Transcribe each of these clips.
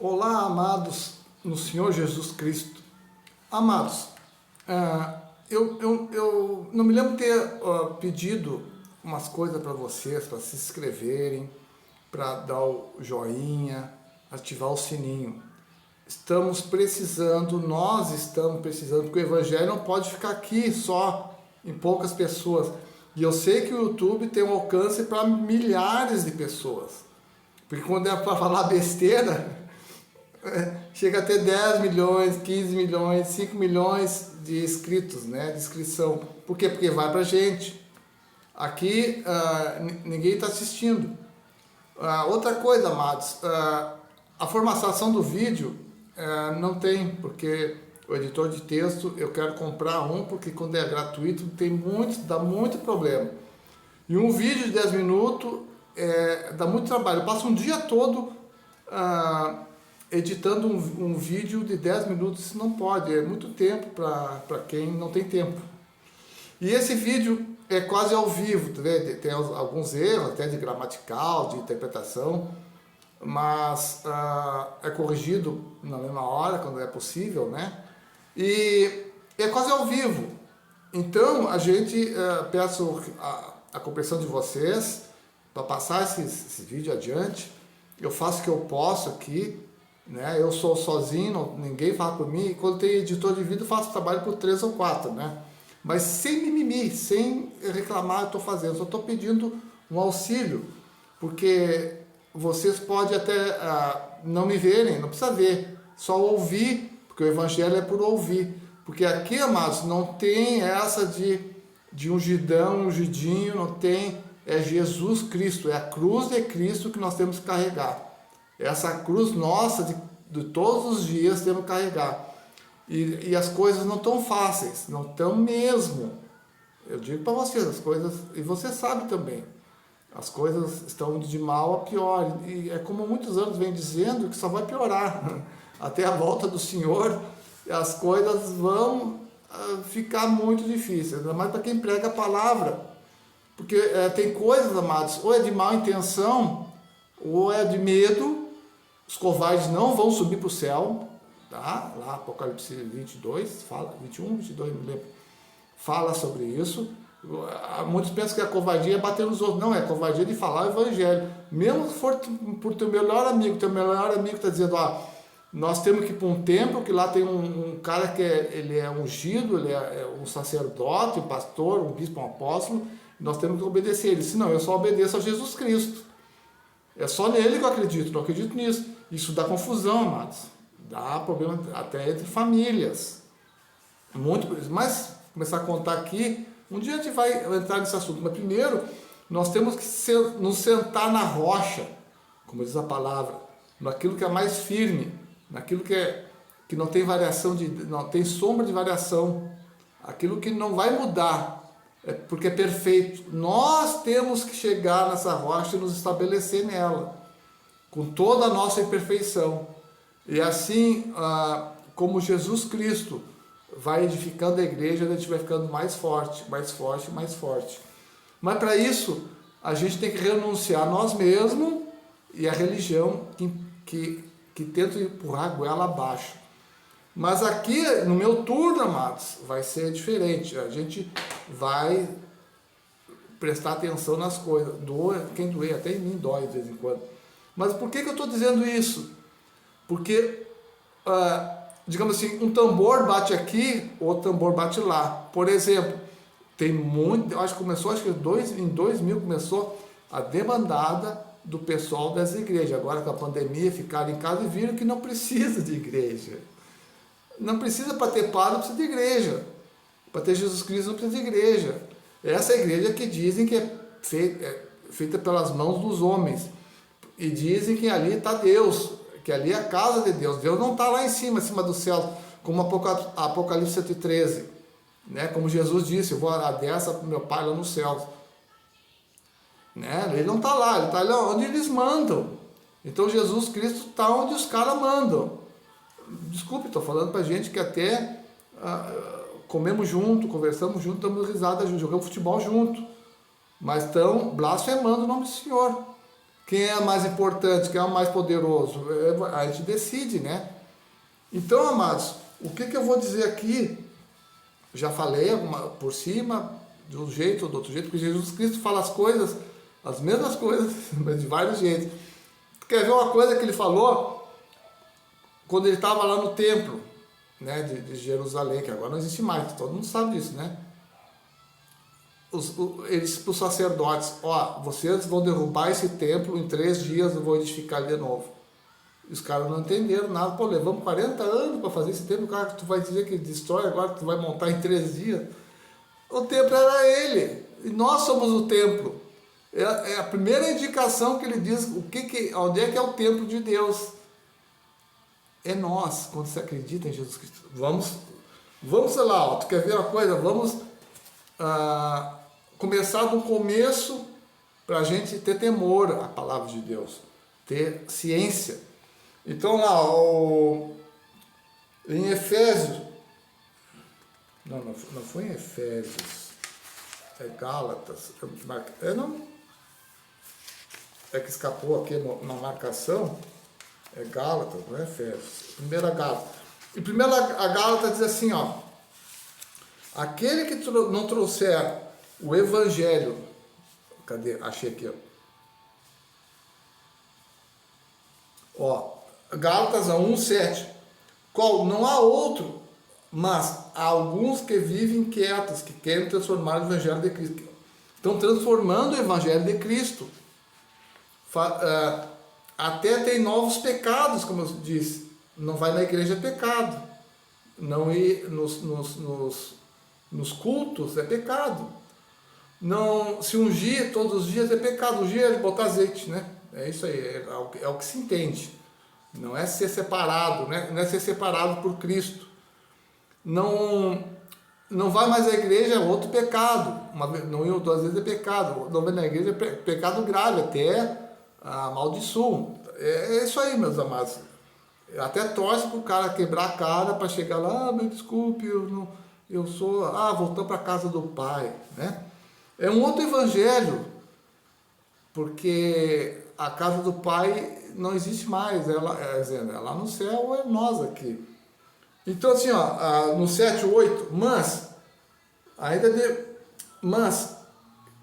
Olá, amados no Senhor Jesus Cristo. Amados, eu não me lembro de ter pedido umas coisas para vocês, para se inscreverem, para dar o joinha, ativar o sininho. Nós estamos precisando, porque o Evangelho não pode ficar aqui só em poucas pessoas. E eu sei que o YouTube tem um alcance para milhares de pessoas. Porque quando é para falar besteira, chega a ter 10 milhões, 15 milhões, 5 milhões de inscritos, né, de inscrição. Por quê? Porque vai pra gente. Aqui ninguém está assistindo. Outra coisa, amados, a formatação do vídeo não tem, porque o editor de texto eu quero comprar um, porque quando é gratuito dá muito problema. E um vídeo de 10 minutos dá muito trabalho. Eu passo um dia todo editando um vídeo de 10 minutos, isso não pode, é muito tempo para quem não tem tempo. E esse vídeo é quase ao vivo, tem alguns erros, até de gramatical, de interpretação, mas é corrigido na mesma hora, quando é possível, né? E é quase ao vivo. Então, a gente peço a compreensão de vocês para passar esse vídeo adiante. Eu faço o que eu posso aqui, né? Eu sou sozinho, ninguém fala por mim, e quando tem editor de vídeo eu faço trabalho por 3 ou 4, né? Mas sem mimimi, sem reclamar, eu estou fazendo, só estou pedindo um auxílio, porque vocês podem até não me verem, não precisa ver, só ouvir, porque o Evangelho é por ouvir, porque aqui, amados, não tem essa de ungidão, ungidinho, não tem, é Jesus Cristo, é a cruz de Cristo que nós temos que carregar. Essa cruz nossa de todos os dias temos que carregar. E as coisas não estão fáceis, não estão mesmo. Eu digo para vocês, as coisas, e você sabe também, as coisas estão de mal a pior. E é como muitos anos vem dizendo que só vai piorar. Até a volta do Senhor, as coisas vão ficar muito difíceis, ainda mais para quem prega a palavra. Porque tem coisas, amados, ou é de má intenção, ou é de medo. Os covardes não vão subir para o céu, tá? Lá Apocalipse 22, fala, 21, 22, me lembro, fala sobre isso. Muitos pensam que a covardia é bater nos outros. Não, é covardia de falar o Evangelho. Mesmo se for por teu melhor amigo está dizendo, nós temos que ir para um templo, que lá tem um cara que ele é ungido, ele é um sacerdote, um pastor, um bispo, um apóstolo, nós temos que obedecer ele. Senão, eu só obedeço a Jesus Cristo. É só nele que eu acredito, não acredito nisso. Isso dá confusão, amados. Dá problema até entre famílias. Mas, começar a contar aqui, um dia a gente vai entrar nesse assunto. Mas primeiro, nós temos que nos sentar na rocha, como diz a palavra, naquilo que é mais firme, naquilo que não tem variação, não tem sombra de variação, aquilo que não vai mudar. Porque é perfeito. Nós temos que chegar nessa rocha e nos estabelecer nela, com toda a nossa imperfeição. E assim, como Jesus Cristo vai edificando a igreja, a gente vai ficando mais forte, mais forte, mais forte. Mas para isso, a gente tem que renunciar a nós mesmos e a religião que tenta empurrar a goela abaixo. Mas aqui, no meu turno, amados, vai ser diferente. A gente vai prestar atenção nas coisas. Quem doer, até em mim dói de vez em quando. Mas por que eu estou dizendo isso? Porque, digamos assim, um tambor bate aqui, outro tambor bate lá. Por exemplo, tem muito, acho que em 2000 começou a demandada do pessoal das igrejas. Agora com a pandemia, ficaram em casa e viram que não precisa de igreja. Não precisa, para ter padre, não precisa de igreja. Para ter Jesus Cristo, não precisa de igreja. Essa igreja que dizem que é feita pelas mãos dos homens. E dizem que ali está Deus, que ali é a casa de Deus. Deus não está lá em cima do céu, como Apocalipse 113. Né? Como Jesus disse, eu vou à destra para o meu Pai lá no céu. Né? Ele não está lá, ele está lá onde eles mandam. Então Jesus Cristo está onde os caras mandam. Desculpe, estou falando para gente que até comemos junto, conversamos junto, damos risada junto, jogamos futebol junto, mas estão blasfemando o nome do Senhor. Quem é mais importante, quem é o mais poderoso? A gente decide, né? Então, amados, o que eu vou dizer aqui? Já falei por cima, de um jeito ou do outro jeito, porque Jesus Cristo fala as mesmas coisas, mas de vários jeitos. Quer ver uma coisa que ele falou quando ele estava lá no templo, né, de Jerusalém, que agora não existe mais, todo mundo sabe disso, né? Ele disse para os sacerdotes: ó, vocês vão derrubar esse templo, em 3 dias eu vou edificar de novo. E os caras não entenderam nada. Pô, levamos 40 anos para fazer esse templo, cara, tu vai dizer que destrói agora, tu vai montar em 3 dias. O templo era ele, e nós somos o templo. É a primeira indicação que ele diz onde é que é o templo de Deus. É nós, quando você acredita em Jesus Cristo. Vamos sei lá, ó, tu quer ver uma coisa? Vamos começar do começo para a gente ter temor à palavra de Deus, ter ciência. Então lá, em Efésios, não foi em Efésios, é Gálatas, é que escapou aqui na marcação, é Gálatas, não é Efésios, primeira Gálatas. E primeira a Gálatas diz assim, ó: aquele que não trouxer o evangelho, cadê? Achei aqui, ó. Gálatas 1:7, qual não há outro, mas há alguns que vivem quietos, que querem transformar o evangelho de Cristo. Estão transformando o evangelho de Cristo. Até tem novos pecados, como eu disse. Não vai na igreja é pecado. Não ir nos cultos é pecado. Não se ungir todos os dias é pecado. Ungir é botar azeite, né? É isso aí, é o que se entende. Não é ser separado, né? Não é ser separado por Cristo. Não vai mais à igreja é outro pecado. Não ir 2 vezes é pecado. Não vai na igreja é pecado grave, até amaldiçoam. É isso aí, meus amados. Até torce para o cara quebrar a cara para chegar lá: me desculpe, voltando para a casa do Pai, né? É um outro evangelho, porque a casa do Pai não existe mais, é lá no céu ou é nós aqui. Então assim, ó, no 7:8, mas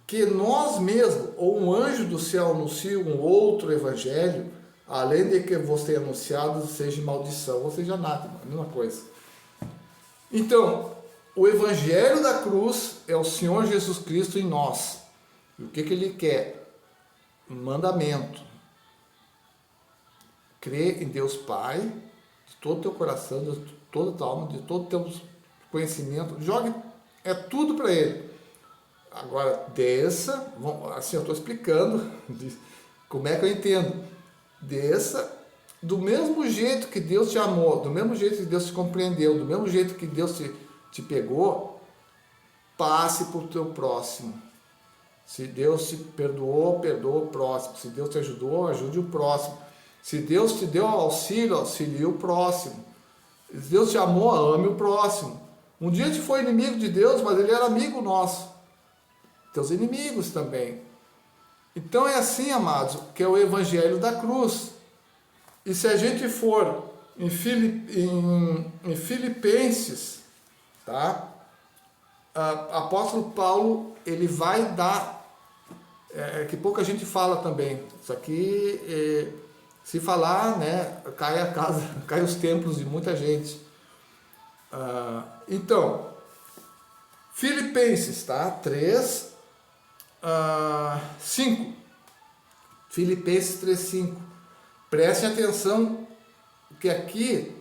que nós mesmos, ou um anjo do céu anuncie um outro evangelho, além de que vos tenha anunciado, seja maldição, ou seja anátema, a mesma coisa. Então, o evangelho da cruz é o Senhor Jesus Cristo em nós. E o que ele quer? Um mandamento. Crê em Deus Pai, de todo o teu coração, de toda a tua alma, de todo o teu conhecimento. Jogue tudo para Ele. Agora, desça, assim eu estou explicando como é que eu entendo. Desça, do mesmo jeito que Deus te amou, do mesmo jeito que Deus te compreendeu, do mesmo jeito que Deus te pegou, passe para o teu próximo. Se Deus te perdoou, perdoa o próximo. Se Deus te ajudou, ajude o próximo. Se Deus te deu auxílio, auxilie o próximo. Se Deus te amou, ame o próximo. Um dia a gente foi inimigo de Deus, mas Ele era amigo nosso. Teus inimigos também. Então é assim, amados, que é o evangelho da cruz. E se a gente for em Filipenses, tá? Apóstolo Paulo, ele vai dar, que pouca gente fala também. Isso aqui, se falar, né, cai a casa, cai os templos de muita gente. Então, Filipenses, tá? 3, 5. Filipenses 3:5. Prestem atenção que aqui,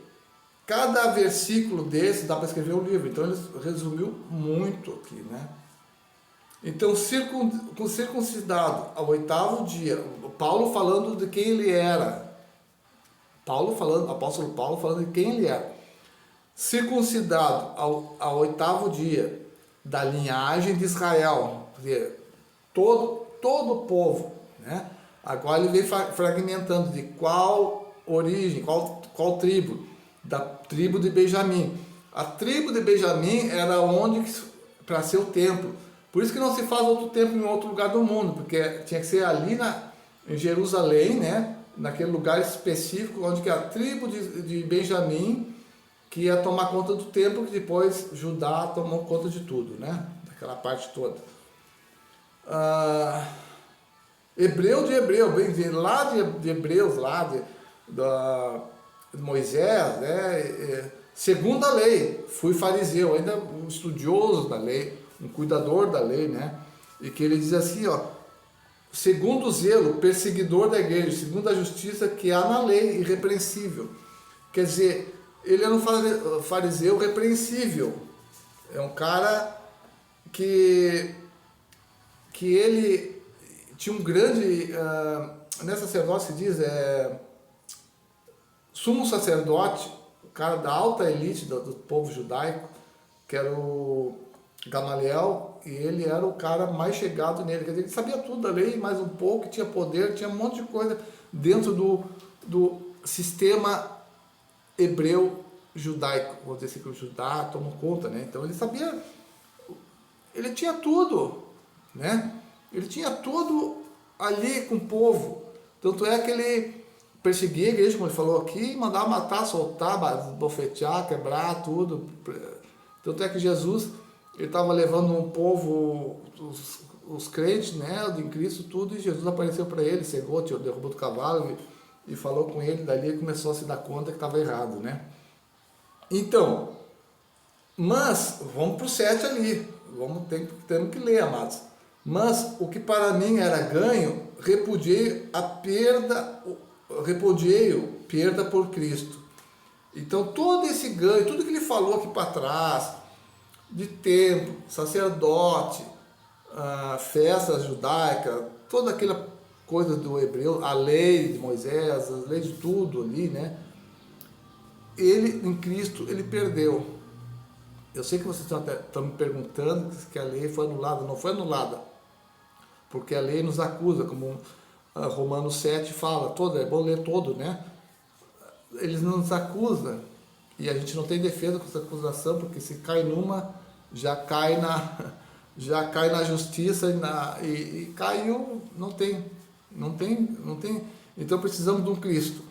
cada versículo desse dá para escrever um livro. Então ele resumiu muito aqui, né? Então, circuncidado ao 8º dia, Paulo falando de quem ele era. Apóstolo Paulo falando de quem ele era. Circuncidado ao 8º dia, da linhagem de Israel, quer dizer, todo o povo, né? Agora ele vem fragmentando de qual origem, qual tribo, da tribo de Benjamim. A tribo de Benjamim era onde para ser o templo. Por isso que não se faz outro templo em outro lugar do mundo, porque tinha que ser ali em Jerusalém, né? Naquele lugar específico onde que a tribo de Benjamim que ia tomar conta do templo, que depois Judá tomou conta de tudo, né? Daquela parte toda. Hebreu de hebreu, bem dizer, lá de Hebreus, lá de Moisés, né? Segundo a lei, fui fariseu, ainda um estudioso da lei, um cuidador da lei, né? E que ele diz assim, ó, segundo o zelo, perseguidor da igreja, segundo a justiça que há na lei, irrepreensível. Quer dizer, ele era um fariseu repreensível. É um cara que ele tinha um grande, nessa sacerdócio se diz, sumo sacerdote, o cara da alta elite do povo judaico, que era o Gamaliel, e ele era o cara mais chegado nele. Quer dizer, ele sabia tudo da lei, mais um pouco, tinha poder, tinha um monte de coisa dentro do sistema hebreu judaico, vou dizer assim, que o Judá tomou conta, né? Então ele sabia, ele tinha tudo, né? Ele tinha tudo ali com o povo. Tanto é que ele perseguia a igreja, como ele falou aqui, mandava matar, soltar, bofetear, quebrar tudo. Tanto é que Jesus, ele estava levando um povo, os crentes, né, em Cristo, tudo, e Jesus apareceu para ele, cegou, derrubou do cavalo e falou com ele. Dali ele começou a se dar conta que estava errado, né? Então, mas, vamos para o 7 ali, temos que ler, amados. Mas o que para mim era ganho, repudiei perda por Cristo. Então todo esse ganho, tudo que ele falou aqui para trás, de templo, sacerdote, festa judaica, toda aquela coisa do hebreu, a lei de Moisés, a lei de tudo ali, né? Ele, em Cristo, ele perdeu. Eu sei que vocês estão me perguntando que a lei foi anulada. Não foi anulada, porque a lei nos acusa, como Romanos 7 fala, é bom ler todo, né? Eles nos acusam, e a gente não tem defesa com essa acusação, porque se cai numa, já cai na justiça e caiu, não tem. Então precisamos de um Cristo.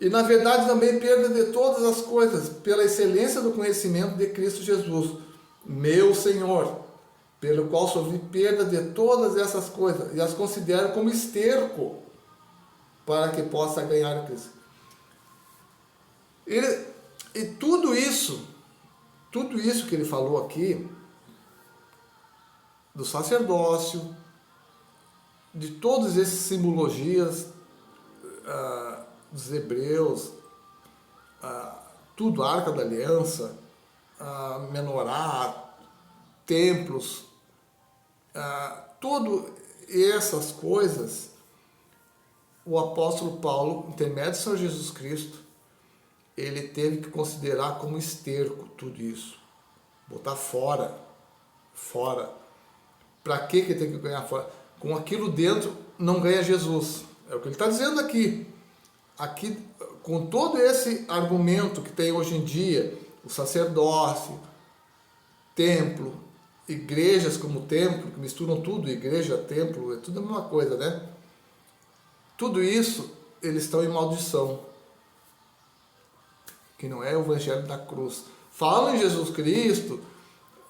E na verdade também perda de todas as coisas, pela excelência do conhecimento de Cristo Jesus, meu Senhor, pelo qual sofri perda de todas essas coisas, e as considero como esterco, para que possa ganhar Cristo. E tudo isso que ele falou aqui, do sacerdócio, de todas essas simbologias dos hebreus, tudo, a Arca da Aliança, menorá, templos, todas essas coisas, o apóstolo Paulo, intermédio do Senhor Jesus Cristo, ele teve que considerar como esterco tudo isso, botar fora. Para que ele tem que ganhar fora? Com aquilo dentro não ganha Jesus. É o que ele está dizendo aqui. Aqui, com todo esse argumento que tem hoje em dia, o sacerdócio, templo, igrejas como templo, que misturam tudo, igreja, templo, é tudo a mesma coisa, né? Tudo isso, eles estão em maldição, que não é o evangelho da cruz. Falam em Jesus Cristo,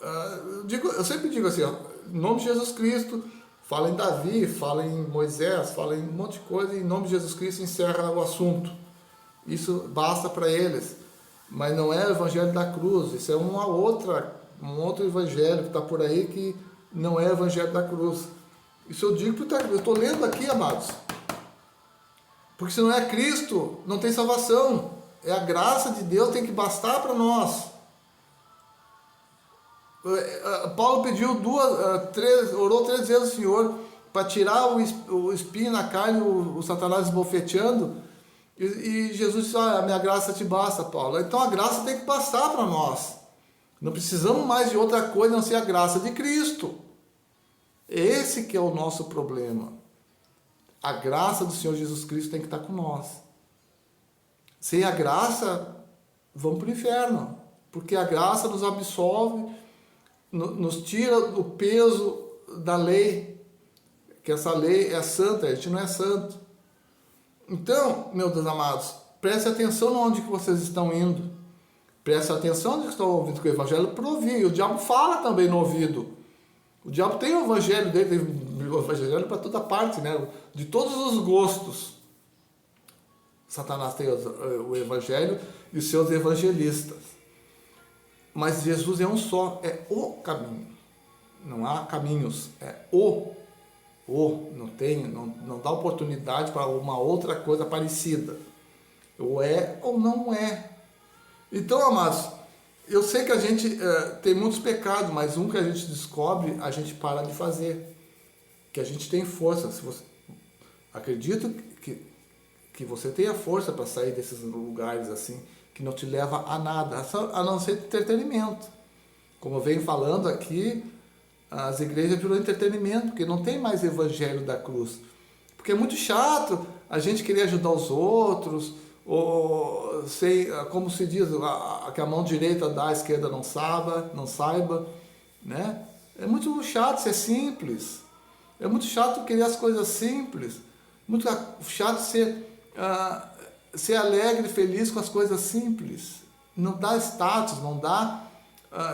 eu sempre digo assim, ó, em nome de Jesus Cristo, fala em Davi, fala em Moisés, fala em um monte de coisa, e em nome de Jesus Cristo encerra o assunto. Isso basta para eles. Mas não é o evangelho da cruz, isso é um outro evangelho que está por aí que não é o evangelho da cruz. Isso eu digo porque eu estou lendo aqui, amados. Porque se não é Cristo, não tem salvação. É a graça de Deus, tem que bastar para nós. Paulo pediu orou 3 vezes ao Senhor para tirar o espinho na carne, o Satanás esbofeteando, e Jesus disse, a minha graça te basta, Paulo. Então a graça tem que bastar para nós. Não precisamos mais de outra coisa a não ser a graça de Cristo. Esse que é o nosso problema. A graça do Senhor Jesus Cristo tem que estar com nós. Sem a graça, vamos para o inferno, porque a graça nos absolve, nos tira o peso da lei, que essa lei é santa, a gente não é santo. Então, meus Deus amados, preste atenção onde que vocês estão indo. Preste atenção onde estão ouvindo, que o evangelho provia. E o diabo fala também no ouvido. O diabo tem o evangelho dele, tem o evangelho para toda parte, né? De todos os gostos. Satanás tem o evangelho e os seus evangelistas. Mas Jesus é um só, é o caminho. Não há caminhos, é o. Não dá oportunidade para uma outra coisa parecida. Ou é ou não é. Então, amados, eu sei que a gente tem muitos pecados, mas um que a gente descobre, a gente para de fazer. Que a gente tem força. Se você, acredito que você tenha força para sair desses lugares assim, que não te leva a nada, a não ser entretenimento. Como eu venho falando aqui, as igrejas virou entretenimento, porque não tem mais evangelho da cruz. Porque é muito chato a gente querer ajudar os outros, ou sei, como se diz, que a mão direita dá, a esquerda não saiba, né? É muito chato ser simples. É muito chato querer as coisas simples. Muito chato ser alegre e feliz com as coisas simples. Não dá status, não dá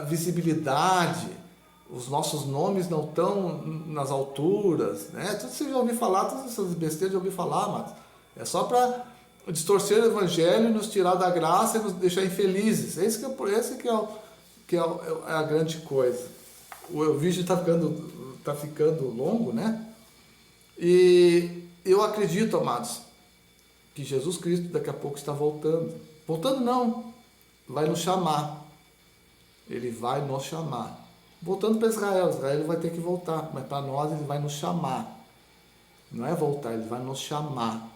visibilidade. Os nossos nomes não estão nas alturas, né? Tudo você já ouviu falar, todas essas besteiras já ouviu falar, mas é só para distorcer o evangelho, nos tirar da graça e nos deixar infelizes. Esse que é a grande coisa. O vídeo está ficando longo, né? E eu acredito, amados, que Jesus Cristo daqui a pouco está voltando. Voltando não, vai nos chamar. Ele vai nos chamar. Voltando para Israel ele vai ter que voltar, mas para nós ele vai nos chamar. Não é voltar, ele vai nos chamar.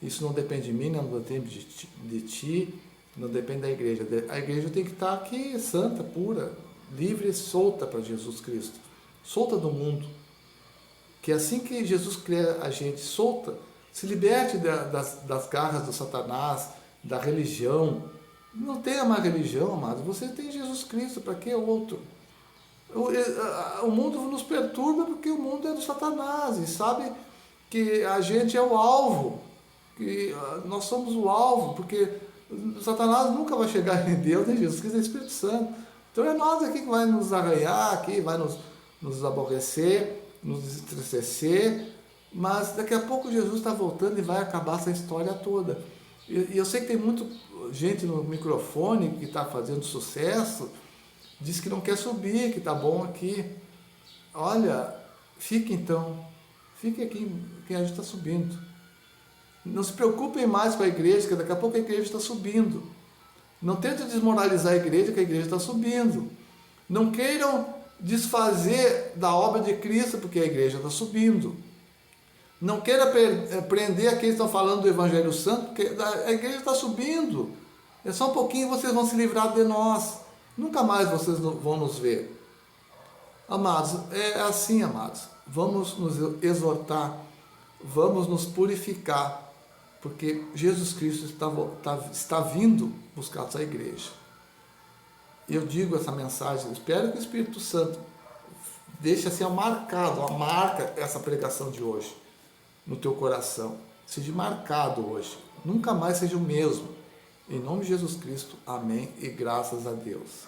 Isso não depende de mim, não depende de ti, não depende da igreja. A igreja tem que estar aqui santa, pura, livre e solta para Jesus Cristo. Solta do mundo. Que assim que Jesus cria a gente solta, se liberte das garras do Satanás, da religião. Não tenha mais religião, amado. Você tem Jesus Cristo, para que outro? O mundo nos perturba porque o mundo é do Satanás e sabe que a gente é o alvo, que nós somos o alvo, porque o Satanás nunca vai chegar em Deus, nem Jesus Cristo, é o Espírito Santo. Então é nós aqui que vai nos arranhar, aqui vai nos aborrecer, nos entristecer, mas daqui a pouco Jesus está voltando e vai acabar essa história toda. E eu sei que tem muita gente no microfone que está fazendo sucesso, diz que não quer subir, que está bom aqui. Olha, fique aqui que a gente está subindo. Não se preocupem mais com a igreja, que daqui a pouco a igreja está subindo. Não tentem desmoralizar a igreja, que a igreja está subindo. Não queiram desfazer da obra de Cristo, porque a igreja está subindo. Não queira prender aqueles que estão falando do Evangelho Santo, porque a igreja está subindo. É só um pouquinho e vocês vão se livrar de nós. Nunca mais vocês vão nos ver. Amados, é assim, amados. Vamos nos exortar, vamos nos purificar, porque Jesus Cristo está vindo buscar a sua igreja. Eu digo essa mensagem, espero que o Espírito Santo deixe assim marca essa pregação de hoje no teu coração. Seja marcado hoje. Nunca mais seja o mesmo. Em nome de Jesus Cristo, amém e graças a Deus.